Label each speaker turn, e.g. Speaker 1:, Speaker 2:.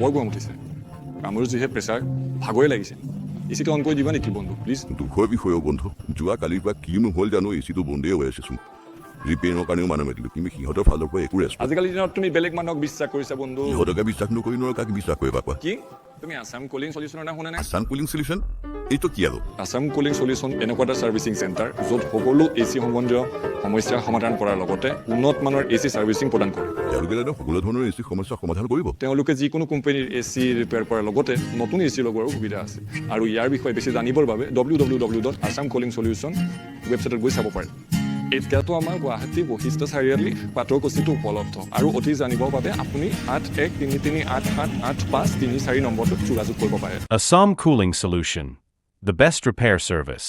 Speaker 1: বৰ গৰম উঠিছে কামৰ যিহে প্ৰেছাৰ ভাগৰে লাগিছে এচিটো অন কৰি দিবা নেকি বন্ধু প্লিজ
Speaker 2: দুখৰ বিষয় বন্ধু যোৱা কালিৰ পৰা কি নহ'ল জানো এচিটো বন্ধেই হৈ আছেচোন ৰিপেয়াৰিঙৰ কাৰণেও মানুহ মাতিলোঁ কিন্তু সিহঁতৰ ফালৰ পৰা একো ৰেছপন্স
Speaker 1: আজিকালি দিনত তুমি বেলেগ মানুহক বিশ্বাস কৰিছা বন্ধু
Speaker 2: সিহঁতকে বিশ্বাস নকৰি নোৱাৰো কাক বিশ্বাস কৰিবা কোৱা
Speaker 1: কি তুমি আছাম কুলিং সলিউশনৰ নাম শুনা নাই
Speaker 2: আছাম কুলিং সলিউশন এইটো কি আৰু
Speaker 1: আছাম কুলিং সলিউশন এনেকুৱা এটা সাৰ্ভিসিং চেণ্টাৰ য'ত সকলো এচি সম্বন্ধীয় সমস্যাৰ সমাধান কৰাৰ লগতে উন্নত মানৰ এচি সাৰ্ভিসিং প্ৰদান কৰে
Speaker 2: তেওঁলোকে সকলো ধৰণৰ এচি সমস্যা সমাধান কৰিব
Speaker 1: তেওঁলোকে যিকোনো কোম্পানীৰ এচি ৰিপেয়াৰ কৰাৰ লগতে নতুন এচি লগোৱাৰো সুবিধা আছে আৰু ইয়াৰ বিষয়ে বেছি জানিবৰ বাবে www.assamcoolingsolution ৱেবছাইটত গৈ চাব পাৰে এতিয়াতো আমাৰ গুৱাহাটী বৈশিষ্ট্য চাৰিআলি পাটৰকুচিটো উপলব্ধ আৰু অধিক জানিবৰ বাবে আপুনি 8133888534 নম্বৰটোত যোগাযোগ কৰিব পাৰে
Speaker 3: ASSAM Cooling Solution, the best repair service.